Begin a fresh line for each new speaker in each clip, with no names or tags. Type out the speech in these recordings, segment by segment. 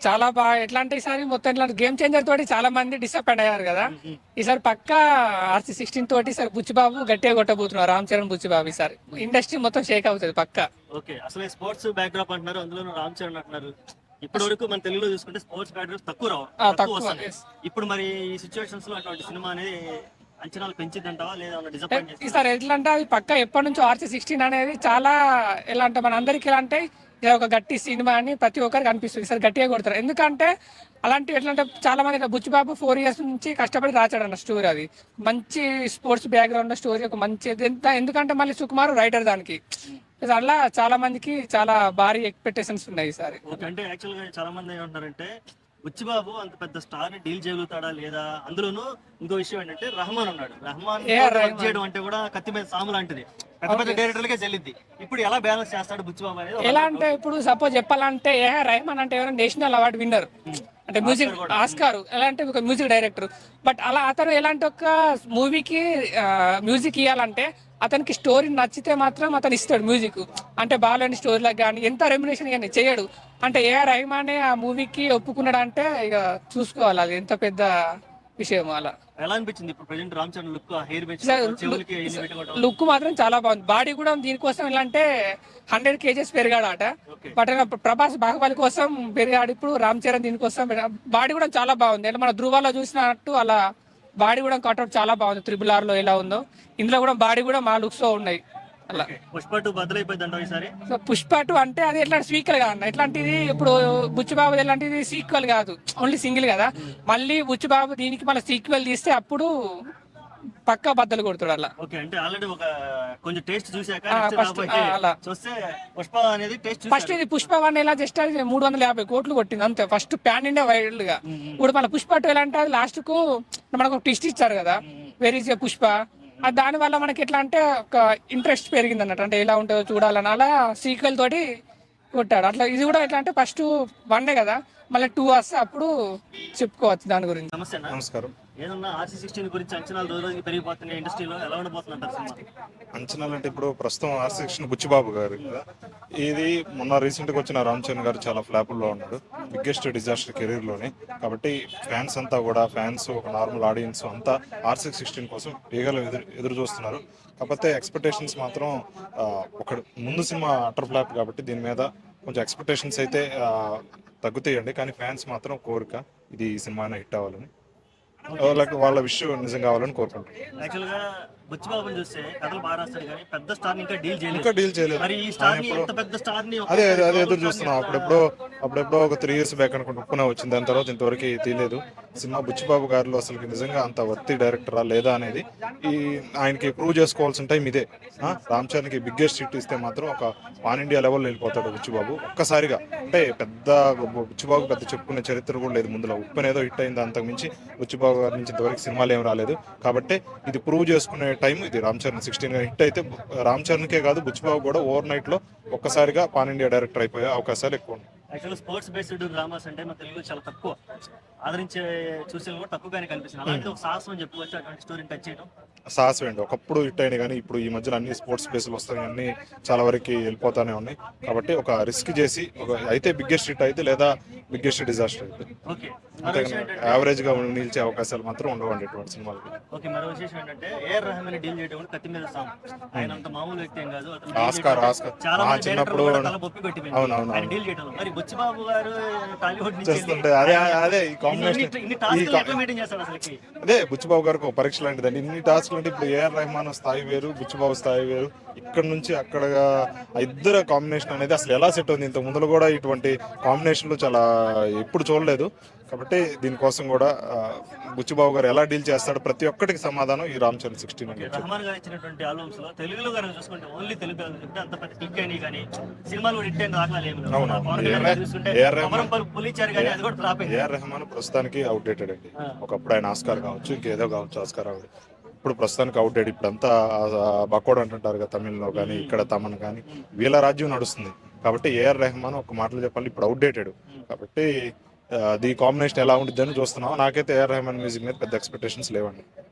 చాలా బాగా ఎట్లా అంటే ఈసారి మొత్తం ఇట్లాంటి గేమ్ చేంజర్ తోటి చాలా మంది డిసప్పాయింట్ అయ్యారు కదా. ఈసారి పక్కా RC16 తోటి ఈసారి బుచ్చిబాబు గట్టిగా కొట్టబోతున్నారు. రామ్ చరణ్ బుచ్చిబాబు ఈసారి ఇండస్ట్రీ మొత్తం షేక్ అవుతుంది పక్కా.
ఓకే, అసలు స్పోర్ట్స్ బ్యాక్డ్రాప్ అంటున్నారు, అందులో రామ్ చరణ్ అంటున్నారు. ఇప్పటి వరకు మన తెలుగులో చూసుకుంటే స్పోర్ట్స్ బ్యాక్డ్రాప్ తక్కువ వస్తుంది. ఇప్పుడు మరి ఈ సిచ్యువేషన్స్ లో అటువంటి సినిమా అనేది అంచనాలు పెంచిద్దంటావా లేదా డిసప్పాయింట్ చేసి?
ఈసారి ఎట్లా అంటే అది పక్కా ఎప్పటి నుంచో RC16 అనేది చాలా ఎలా అంటే మన అందరికి ఎలా అంటే ఇది ఒక గట్టి సినిమా అని ప్రతి ఒక్కరికి అనిపిస్తుంది. ఈసారి గట్టిగా కొడతారు. ఎందుకంటే అలాంటి ఎట్లా అంటే చాలా మంది ఇట్లా బుచ్చిబాబు 4 years నుంచి కష్టపడి రాచాడు అన్న స్టోరీ. అది మంచి స్పోర్ట్స్ బ్యాక్గ్రౌండ్ స్టోరీ, ఒక మంచి ఎందుకంటే మళ్ళీ సుకుమార్ రైటర్ దానికి. అలా చాలా మందికి చాలా భారీ ఎక్స్పెక్టేషన్స్ ఉన్నాయి ఈసారి.
అంటే యాక్చువల్ గా చాలా మంది ఏమంటారంటే బుచ్చిబాబు అంత పెద్ద స్టార్ ని డీల్ చేయగలుగుతాడా లేదా. అందులోనూ ఇంకో విషయం ఏంటంటే రెహమాన్ ఉన్నాడు. రెహమాన్ వర్క్ చేయడం అంటే కూడా కత్తి మీద సాము లాంటిది, పెద్ద పెద్ద డైరెక్టర్లకే చెల్లింది. ఇప్పుడు ఎలా బ్యాలెన్స్ చేస్తాడు బుచ్చిబాబు అనేది?
ఎలా అంటే ఇప్పుడు సపోజ్ చెప్పాలంటే రెహమాన్ అంటే ఎవరైనా నేషనల్ అవార్డు విన్నర్, అంటే మ్యూజిక్ ఆస్కార్, ఎలా అంటే ఒక మ్యూజిక్ డైరెక్టర్. బట్ అలా అతను ఎలాంటి ఒక మూవీకి మ్యూజిక్ ఇవ్వాలంటే అతనికి స్టోరీ నచ్చితే మాత్రం అతను ఇస్తాడు మ్యూజిక్. అంటే బాగాలేని స్టోరీలకు కానీ ఎంత రెమ్యునేషన్ కానీ చేయడు. అంటే రెహమానే ఆ మూవీకి ఒప్పుకున్నాడు అంటే ఇక చూసుకోవాలి అది ఎంత పెద్ద విషయం. అలా
ఎలా అనిపించింది ఇప్పుడు ప్రెజెంట్ రామ్ చరణ్
లుక్ మాత్రం చాలా బాగుంది. బాడీ కూడా దీనికోసం ఎలా అంటే 100 kgs పెరిగాడు అట. బట్ ప్రభాస్ బాహుబలి కోసం పెరిగాడు, ఇప్పుడు రామ్ చరణ్ దీనికోసం బాడీ కూడా చాలా బాగుంది. అంటే మన ధృవాలో చూసినట్టు అలా బాడీ కూడా కట్అవుట్ చాలా బాగుంది. RRR లో ఎలా ఉందో ఇందులో కూడా బాడీ కూడా మా లుక్స్ లో ఉన్నాయి. అలా
పుష్ప 2 బదులైపోయింది ఈసారి.
సో పుష్ప 2 అంటే అది ఎట్లాంటి సీక్వెల్ కాదు, ఎట్లాంటిది ఇప్పుడు బుచ్చిబాబు ఎలాంటిది సీక్వెల్ కాదు, ఓన్లీ సింగిల్ కదా. మళ్ళీ బుచ్చిబాబు దీనికి మళ్ళీ సీక్వెల్ తీస్తే అప్పుడు పక్కా బద్దలు కొడుతాడు అలా.
ఓకే, అంటే ఆల్రెడీ ఒక కొంచెం టేస్ట్ చూసాక
అలా
చూస్తే పుష్ప అనేది టేస్ట్
ఫస్ట్ ఇది పుష్ప 1 ఎలా జస్ట్ అది 350 కోట్లు కొట్టింది అంతే, ఫస్ట్ ప్యాన్ ఇండియా వైడ్ గా. ఇప్పుడు మన పుష్ప 2 ఎలా అంటే అది లాస్ట్ కు మనకు ఒక ట్విస్ట్ ఇచ్చారు కదా, వెరీ పుష్ప. దాని వల్ల మనకి ఎట్లా అంటే ఒక ఇంట్రెస్ట్ పెరిగింది అన్నట్టు, అంటే ఎలా ఉంటుందో చూడాలని. అలా సీక్వెల్ తోటి కొట్టాడు అట్లా. ఇది కూడా ఎట్లా అంటే ఫస్ట్ 1 కదా, మళ్ళీ 2 వస్తే అప్పుడు చెప్పుకోవచ్చు దాని గురించి.
నమస్కారం. ఏదన్నా RC16 గురించి అంచనాలు రోజు రోజుకి పెరిగిపోతున్నాయి ఇండస్ట్రీలో, ఎలా ఉండబోతుందంటారు సినిమా?
అంచనాలు అంటే ఇప్పుడు ప్రస్తుతం RC16 బుచ్చిబాబు గారు ఇది మొన్న రీసెంట్ గా వచ్చిన రామ్ చరణ్ గారు చాలా ఫ్లాపుల్లో ఉన్నాడు, బిగ్గెస్ట్ డిజాస్టర్ కెరీర్ లోని. కాబట్టి ఫ్యాన్స్ అంతా కూడా ఒక నార్మల్ ఆడియన్స్ అంతా RC16 కోసం ఎదురు చూస్తున్నారు. కాకపోతే ఎక్స్పెక్టేషన్స్ మాత్రం ఒక ముందు సినిమా అటర్ ఫ్లాప్ కాబట్టి దీని మీద కొంచెం ఎక్స్పెక్టేషన్స్ అయితే తగ్గుతాయండి. కానీ ఫ్యాన్స్ మాత్రం కోరిక ఇది ఈ సినిమానే హిట్ అవ్వాలని, వాళ్ళ విషయం నిజం కావాలని కోరుకుంటున్నాను.
యాక్చువల్ గా బుచ్చిబాబుని చూస్తే కథలు బాగా రాస్తాడు కానీ పెద్ద స్టార్ ఇంకా డీల్ చేయలేదు. మరి ఈ
స్టార్
ని ఇంత పెద్ద స్టార్ ని
అదే ఎదురు చూస్తున్నాం. అప్పుడెప్పుడో ఒక 3 years బ్యాక్ అనుకుంటే ఉప్పున వచ్చింది, దాని తర్వాత ఇంతవరకు తెలియదు సినిమా. బుచ్చిబాబు గారిలో అసలు నిజంగా అంత వర్తి డైరెక్టరా లేదా అనేది ఆయనకి ప్రూవ్ చేసుకోవాల్సిన టైం ఇదే. రామ్ చరణ్ కి బిగ్గెస్ట్ హిట్ ఇస్తే మాత్రం ఒక పాన్ ఇండియా లెవెల్ వెళ్ళిపోతాడు బుచ్చిబాబు ఒక్కసారిగా. అంటే బుచ్చిబాబు పెద్ద చెప్పుకునే చరిత్ర కూడా లేదు. ముందులో ఉప్పున ఏదో హిట్ అయింది, అంతకు మించి బుచ్చిబాబు గారి నుంచి ఇంతవరకు సినిమాలు ఏం రాలేదు. కాబట్టి ఇది ప్రూవ్ చేసుకునే టైం ఇది. రామ్ చరణ్ 16 హిట్ అయితే రామ్ చరణ్కే కాదు బుచ్చిబాబు కూడా ఓవర్ నైట్ లో ఒక్కసారిగా పాన్ ఇండియా డైరెక్టర్ అయిపోయే అవకాశాలు ఎక్కువ ఉన్నాయి.
యాక్చువల్ స్పోర్ట్స్ బేస్డ్ డ్రామాస్ అంటే మన తెలుగులో చాలా తక్కువ ఆదరించే చూసే కూడా తక్కువగానే కనిపిస్తుంది. అలాంటి ఒక సాహసం అని చెప్పుకోవచ్చు అటువంటి స్టోరీని టచ్ చేయడం.
సాహసం ఏంటి, ఒకప్పుడు హిట్ అయినాయి కానీ ఇప్పుడు ఈ మధ్యన అన్ని స్పోర్ట్స్ బేస్లు వస్తాయి, అన్ని చాలా వరకు వెళ్ళిపోతానే ఉన్నాయి. కాబట్టి ఒక రిస్క్ చేసి అయితే బిగ్గెస్ట్ హిట్ అయితే లేదా బిగ్గెస్ట్ డిజాస్టర్ అయితే, అంతేగాని యావరేజ్ గా నిలిచే అవకాశాలు మాత్రం ఉండవండి ఇటువంటి సినిమాలకి.
ఓకే, మరో విశేషం ఏంటంటే రెహమాన్ డీల్ చేయడం కత్తి మీద సాము. ఆయన అంత మామూలు వ్యక్తి ఏం కాదు.
ఆస్కార్
చాలా
చిన్నప్పుడు
అవునవును డీల్ చేయడం. మరి బుచ్చిబాబు గారు టాలీవుడ్ నుంచి
చేస్తుంటే అదే ఈ కాంబినేషన్ అదే బుచ్చిబాబు గారికి ఒక పరీక్ష లాంటిదండి. ఇన్ని టాస్క్లు అంటే ఇప్పుడు రెహమాన్ స్థాయి వేరు, బుచ్చిబాబు స్థాయి వేరు. ఇక్కడ నుంచి అక్కడగా ఇద్దరు కాంబినేషన్ అనేది అసలు ఎలా సెట్ ఉంది. ఇంత ముందులో కూడా ఇటువంటి కాంబినేషన్లు చాలా ఎప్పుడు చూడలేదు. కాబట్టి దీనికోసం కూడా బుచ్చిబాబు గారు ఎలా డీల్ చేస్తాడు ప్రతి ఒక్కటికి సమాధానం ఈ రామ్ చరణ్ 16 అని.
రెహమాన్ గారు ఇచ్చినటువంటి ఆల్బమ్స్ లో తెలుగులో గారు చూసుకుంటే ఓన్లీ తెలుగు అంత పెద్ద హిట్ అయినాయి కానీ సినిమాలు కూడా హిట్ అయిన దాఖలాలు ఏమి
రెహమాన్ ప్రస్తుతానికి అవుట్డేటెడ్ అండి. ఒకప్పుడు ఆయన ఆస్కార్ కావచ్చు, ఇంకేదో కావచ్చు, ఆస్కార్ ఇప్పుడు ప్రస్తుతానికి అవుట్డేట్. ఇప్పుడు అంతా బకోడ్ అంటుంటారు కదా తమిళ్లో కానీ, ఇక్కడ తమన్ కానీ వీళ్ళ రాజ్యం నడుస్తుంది. కాబట్టి రెహమాన్ ఒక మాటలు చెప్పాలి ఇప్పుడు అవుట్డేటెడ్. కాబట్టి ఈ కాంబినేషన్ ఎలా ఉంటుంది అని చూస్తున్నాం. నాకైతే రెహమాన్ మ్యూజిక్ మీద పెద్ద ఎక్స్పెక్టేషన్స్ లేవండి.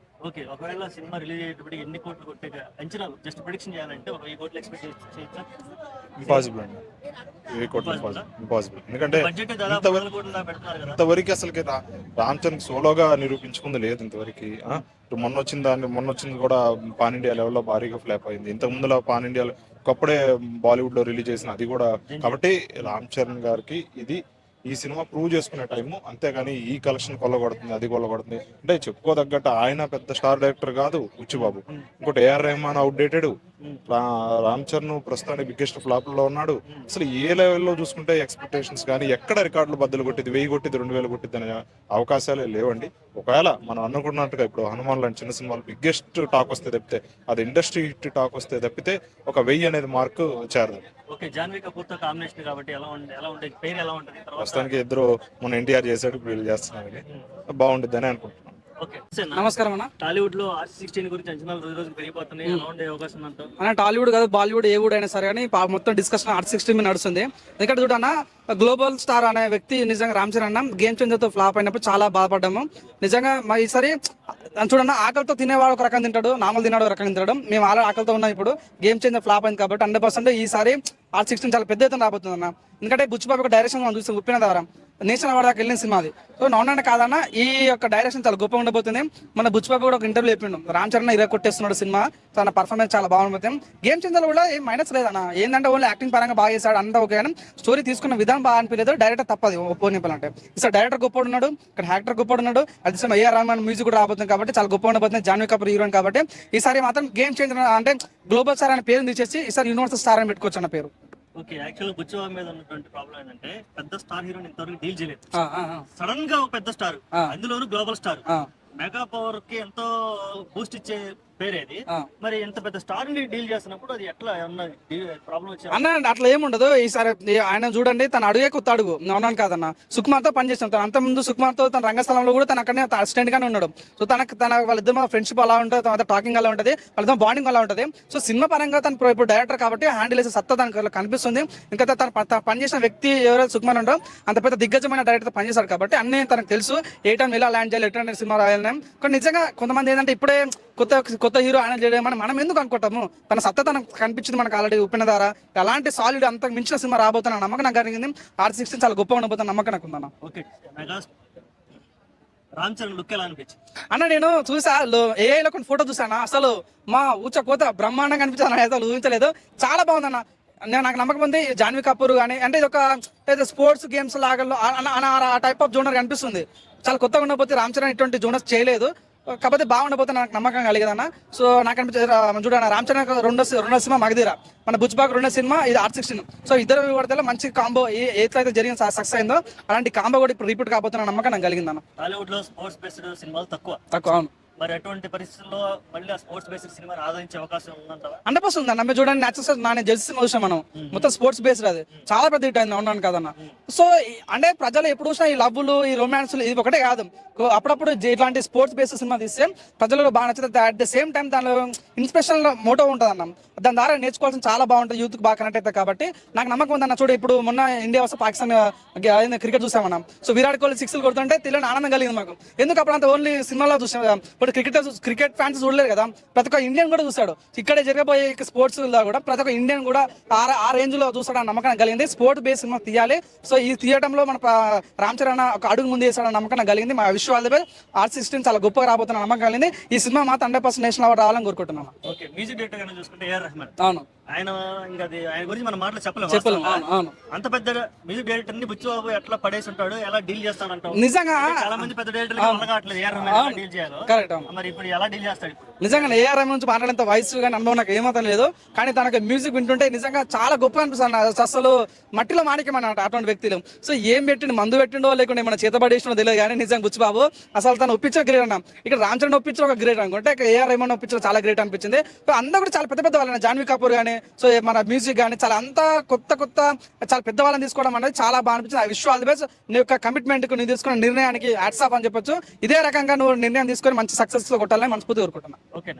ఓకే, ఒకవేళ సినిమా రిలీజ్ అయ్యేటప్పుడు ఎన్ని కోట్లు కొట్టే అంచనాలు జస్ట్ ప్రిడిక్షన్ చేయాలంటే ఒక 1000 కోట్లు ఎక్స్పెక్ట్ చేయొచ్చా?
ఇంపాసిబుల్ అండి, ఏ కోట్లు ఇంపాసిబుల్. ఎందుకంటే
బడ్జెట్ దాదాపు 100 కోట్ల దాకా పెడుతున్నారు కదా.
ఇంతవరకు అసలుకి రామ్ చరణ్ సోలోగా నిరూపించుకుంది లేదు ఇంతవరకు. మొన్న వచ్చింది కూడా పాన్ ఇండియా లెవెల్లో భారీగా ఫ్లాప్ అయింది. ఇంత ముందులో పాన్ ఇండియాలో ఒకప్పుడే బాలీవుడ్ లో రిలీజ్ చేసిన అది కూడా. కాబట్టి రామ్ చరణ్ గారికి ఇది ఈ సినిమా ప్రూవ్ చేసుకునే టైము, అంతేగాని ఈ కలెక్షన్ కొల్లగొడుతుంది అది కొల్లగొడుతుంది అంటే చెప్పుకోదగ్గట్టు. ఆయన పెద్ద స్టార్ డైరెక్టర్ కాదు బుచ్చిబాబు. ఇంకోటి ఏఆర్ రెహమాన్ అవుట్డేటెడ్, రామ్ చరణ్ ప్రస్తుతానికి బిగ్గెస్ట్ ఫ్లాప్ లో ఉన్నాడు. అసలు ఏ లెవెల్లో చూసుకుంటే ఎక్స్పెక్టేషన్స్ కానీ ఎక్కడ రికార్డులు బద్దలు కొట్టింది, 1000 కొట్టింది 2000 కొట్టింది అనే అవకాశాలే లేవండి. ఒకవేళ మనం అనుకున్నట్టుగా ఇప్పుడు హనుమాన్ లాంటి చిన్న సినిమాలు బిగ్గెస్ట్ టాక్ వస్తే తప్పితే, అది ఇండస్ట్రీ హిట్ టాక్ వస్తే తప్పితే ఒక 1000 అనేది మార్కు చేరదు.
ఓకే, జాన్వీ కపూర్ తో కాంబినేషన్ కాబట్టి ఎలా ఉంటుంది పేరు ఎలా ఉంటుంది?
ప్రస్తుతానికి ఇద్దరు మన ఎన్టీఆర్ చేసాడు, ఇప్పుడు వీళ్ళు చేస్తున్నారు, బాగుంటుంది అని అనుకుంటున్నాను.
ఓకే,
నమస్కారం అన్న.
టాలీవుడ్ లో R16 గురించి అంచనాలు రోజు రోజు పెరిగిపోతున్నాయి, ఎలా ఉండే అవకాశం ఉందంటావు?
అన్న టాలీవుడ్ కాదు బాలీవుడ్ ఏ వుడ్ అయినా సరే కానీ మొత్తం డిస్కషన్ R16 మీద నడుస్తుంది. ఎందుకంటే చూడన్న గ్లోబల్ స్టార్ అనే వ్యక్తి నిజంగా రామ్ చరణ్ అన్న గేమ్ చేంజర్ తో ఫ్లాప్ అయినప్పుడు చాలా బాధపడ్డాము నిజంగా. మరి ఈసారి చూడన్న ఆకలితో తినేవాడు ఒక రకం తింటాడు, నార్మల్ తినేవాడు ఒక రకం తింటాడు. మేము ఆల్రెడీ ఆకలితో ఉన్నాం, ఇప్పుడు గేమ్ చేంజర్ ఫ్లాప్ అయింది కాబట్టి 100% ఈసారి R16 చాలా పెద్ద ఎత్తున రాబోతుంది అన్న. ఎందుకంటే బుచ్చిబాబు ఒక డైరెక్షన్ మనం చూస్తాం, ఉప్పిన ద్వారా నేషనల్ అవార్డు దాకా వెళ్ళిన సినిమా అది. సో అవునంటే కాదన్న, ఈ యొక్క డైరెక్షన్ చాలా గొప్పగా ఉండబోతుంది. మన బుచ్చిబాబు కూడా ఒక ఇంటర్వ్యూ చెప్పిండు, రామ్ చరణ్ ఇరవై కొట్టేస్తున్నాడు సినిమా, తన పర్ఫార్మెన్స్ చాలా బాగుంటుంది. గేమ్ చేంజర్ కూడా ఏం మైనస్ లేదన్న, ఏంటంటే ఓన్లీ యాక్టింగ్ పరంగా బాగా చేశాడు అంతా ఓకే, కానీ స్టోరీ తీసుకున్న విధానం బాగా అనిపించలేదు. డైరెక్టర్ తప్పది ఒప్పుకోనివ్వాలంటే. ఈసారి డైరెక్టర్ గొప్ప ఉన్నాడు, ఇక్కడ యాక్టర్ గొప్ప ఉన్నాడు, అది సినిమా ఏఆర్ రెహమాన్ మ్యూజిక్ కూడా రాబోతుంది కాబట్టి చాలా గొప్ప ఉండబోతుంది. జాన్వీ కపూర్ హీరోయిన్ కాబట్టి ఈసారి మాత్రం గేమ్ చేంజర్ అంటే గ్లోబల్ స్టార్ అనే పేరు తీసేసి ఈసారి యూనివర్సల్ స్టార్ అని పెట్టుకోవచ్చు అన్న పేరు.
ఓకే, యాక్చువల్ బుచ్చిబాబు మీద ఉన్నటువంటి ప్రాబ్లం ఏంటంటే పెద్ద స్టార్ హీరోని ఇంతవరకు డీల్ చేయలేదు. సడన్ గా ఒక పెద్ద స్టార్, అందులోనూ గ్లోబల్ స్టార్, మెగా పవర్ కి ఎంతో బూస్ట్ ఇచ్చే పేరేది. మరి ఎంత పెద్ద స్టార్ ని డీల్ చేస్తున్నప్పుడు అది ఎట్లా ప్రాబ్లం వచ్చి
అన్న అట్లా ఏముండదు. ఈసారి ఆయన చూడండి, తన అడుగే కొత్త అడుగు, అవునాను కాదన్న. సుకుమార్ తో పనిచేస్తాం, తను అంత ముందు సుకుమార్ తో తన రంగస్థలంలో కూడా తన అక్కడనే అసిస్టెంట్ గానే ఉన్నాడు. సో తన వాళ్ళిద్దరు ఫ్రెండ్షిప్ అలా ఉంటుంది, తర్వాత టాకింగ్ అలా ఉంటుంది, వాళ్ళిద్దరు బాండింగ్ అలా ఉంటుంది. సో సినిమా పరంగా తను ఇప్పుడు డైరెక్టర్ కాబట్టి హ్యాండిల్ చేసే సత్తా తనకు కనిపిస్తుంది. ఇంకా తన పనిచేసిన వ్యక్తి ఎవరైతే సుకుమార్ ఉంటారో అంత పెద్ద దిగ్గజమైన డైరెక్టర్ పనిచేశాడు కాబట్టి అన్నీ తనకు తెలుసు, ఏ టైం ఎలా ల్యాండ్ చేయాలి, ఎటువంటి సినిమా రాయాలని. కానీ నిజంగా కొంతమంది ఏంటంటే ఇప్పుడే కొత్త హీరో ఆయన చేయడం మనం ఎందుకు అనుకుంటాము, తన సత్తా తనకు కనిపించింది మనకు ఆల్రెడీ ఉప్పిన ద్వారా. అలాంటి సాలిడ్ అంతకు మించిన సినిమా రాబోతున్న నమ్మకం నాకు కలిగింది. R16 చాలా గొప్పగా ఉండబోతున్న నమ్మకం నాకు ఉందన్న.
ఓకే, రామ్ చరణ్ లుక్ ఎలా అనిపించింది
అన్న? నేను చూసా, ఏఐలో కొన్ని ఫోటో చూసాను, అసలు మా కోత బ్రహ్మాండంగా అనిపించింది, అసలు ఊహించలేదు. చాలా బాగుందన్న. నాకు నమ్మకం ఉంది జాన్వీ కపూర్ కానీ, అంటే ఇది ఒక స్పోర్ట్స్ గేమ్స్ లాగా ఆ టైప్ ఆఫ్ జోనర్ కనిపిస్తుంది. చాలా కొత్తగా ఉండబోతే రామ్ చరణ్ ఇటువంటి జోనర్స్ చేయలేదు, కాకపోతే బాగుండబోతే నాకు నమ్మకం కలిగదన్న. సో నాకు అనిపించింది చూడండి, రామ్ చరణ్ రెండో సినిమా మగధీర, మన బుచ్చిబాబు రెండో సినిమా ఇది R16. సో ఇద్దరు విడతలో మంచి కాంబో ఏదైతే జరిగిన సక్సెస్ అయిందో అలాంటి కాంబో కూడా ఇప్పుడు రిపీట్ కాబోతున్న నమ్మకం నాకు కలిగిందన్న.
టాలీవుడ్ లో స్పోర్ట్స్ బేస్డ్ సినిమాలు తక్కువ.
అవును.
మరి అటువంటి పరిస్థితుల్లో మళ్ళీ ఆ స్పోర్ట్స్ బేస్డ్ సినిమాని ఆదరించే అవకాశం ఉందంటావా?
100% ఉందన్న. మీరు చూడండి, న్యాచురల్ జెర్సీ సినిమా చూసాం మనం, మొత్తం స్పోర్ట్స్ బేస్డ్, అది చాలా పెద్ద హిట్ అయింది, అవునాను కదన్న. సో అంటే ప్రజలు ఎప్పుడు చూసినా ఈ లవ్లు, ఈ రొమాన్స్లు ఇది ఒకటే కాదు, అప్పుడప్పుడు ఇట్లాంటి స్పోర్ట్స్ బేస్డ్ సినిమా తీస్తే ప్రజలకు బాగా నచ్చుతుంది. అట్ ద సేమ్ టైం దానిలో ఇన్స్పిరేషనల్ మోటో ఉంటుంది అన్న, దాని ద్వారా నేర్చుకోవాల్సిన చాలా బాగుంటుంది, యూత్ బాగా కనెక్ట్ అవుతుంది. కాబట్టి నాకు నమ్మకం ఉందన్న. చూడు, ఇప్పుడు మొన్న ఇండియా వస్తే పాకిస్తాన్ క్రికెట్ చూసామన్నా. సో విరాట్ కోహ్లీ 6లు కొడుతుంటే తెలియని ఆనందం కలిగింది మాకు. ఎందుకు అప్పుడంతా ఓన్లీ సినిమాలో చూసాం, ఇప్పుడు క్రికెట్ ఫ్యాన్స్ చూడలేదు కదా, ప్రతి ఒక్క ఇండియన్ కూడా చూస్తాడు. ఇక్కడే జరగబోయే స్పోర్ట్స్ కూడా ప్రతి ఒక్క ఇండియన్ కూడా ఆ రేంజ్ లో చూస్తాడని నమ్మకం కలిగింది. స్పోర్ట్ బేస్ సినిమా తీయాలి. సో ఈ తీయడంలో మన రామ్ చరణ్ ఒక అడుగు ముందు వేసాడని నమ్మకం నాకు కలిగింది. మా విశ్వాల R16 చాలా గొప్పగా రాబోతున్న నమ్మకం కలిగింది. ఈ సినిమా మాత్రం 100% నేషనల్ అవార్డు రావాలని కోరుకుంటున్నాను.
ఓకే, మ్యూజిక్ డైరెక్టర్ గానే చూసుకుంటే ఏఆర్ రెహమాన్.
అవును,
ఆయన ఇంకా ఆయన గురించి మన మాటలు చెప్పలేము.
అవును.
అంత పెద్ద మ్యూజిక్ డైరెక్టర్ ని బుచ్చిబాబు ఎట్లా పడేసి ఉంటాడు, ఎలా డీల్ చేస్తాడు అంటావు?
నిజంగా
చాలా మంది పెద్ద డైరెక్టర్లు ఏఆర్ రెహమాన్ డీల్ చేయాలి.
కరెక్ట్.
మరి ఇప్పుడు ఎలా డీల్ చేస్తాడు?
నిజంగా ఏఆర్ రెహమాన్ నుంచి మాట్లాడేంత వయసు కానీ అనుభవం నాకు ఏమాత్రం లేదు, కానీ తనకు మ్యూజిక్ వింటుంటే నిజంగా చాలా గొప్ప అనిపిస్తుంది. అసలు మట్టిలో మాణిక్యం అన్నమాట అటువంటి వ్యక్తులు. సో ఏం పెట్టిండు, మందు పెట్టిండో లేకుంటే ఏమైనా చేతబడేసినో తెలియదు, కానీ నిజంగా బుచ్చిబాబు అసలు తను ఒప్పించిన గ్రేట్ అన్న. ఇక్కడ రామ్ చరణ్ ఒప్పించిన ఒక గ్రేట్ అనుకుంటే ఏఆర్ రెహమాన్ ఒప్పించిన చాలా గ్రేట్ అనిపించింది. సో అందరూ కూడా చాలా పెద్ద వాళ్ళని, జాన్వీ కపూర్ కానీ, సో మన మ్యూజిక్ కానీ చాలా అంతా కొత్త చాలా పెద్ద వాళ్ళని తీసుకోవడం అనేది చాలా బాగా అనిపించింది. ఆ విష్ ఆల్ ది బెస్ట్. నీ యొక్క కమిట్మెంట్ కు, నీ తీసుకున్న నిర్ణయానికి హ్యాట్స్ ఆఫ్ అని చెప్పొచ్చు. ఇదే రకంగా నువ్వు నిర్ణయం తీసుకొని మంచి సక్సెస్ లో కొట్టాలని మనస్ఫూర్తి కోరుకుంటున్నాను.
ఓకే.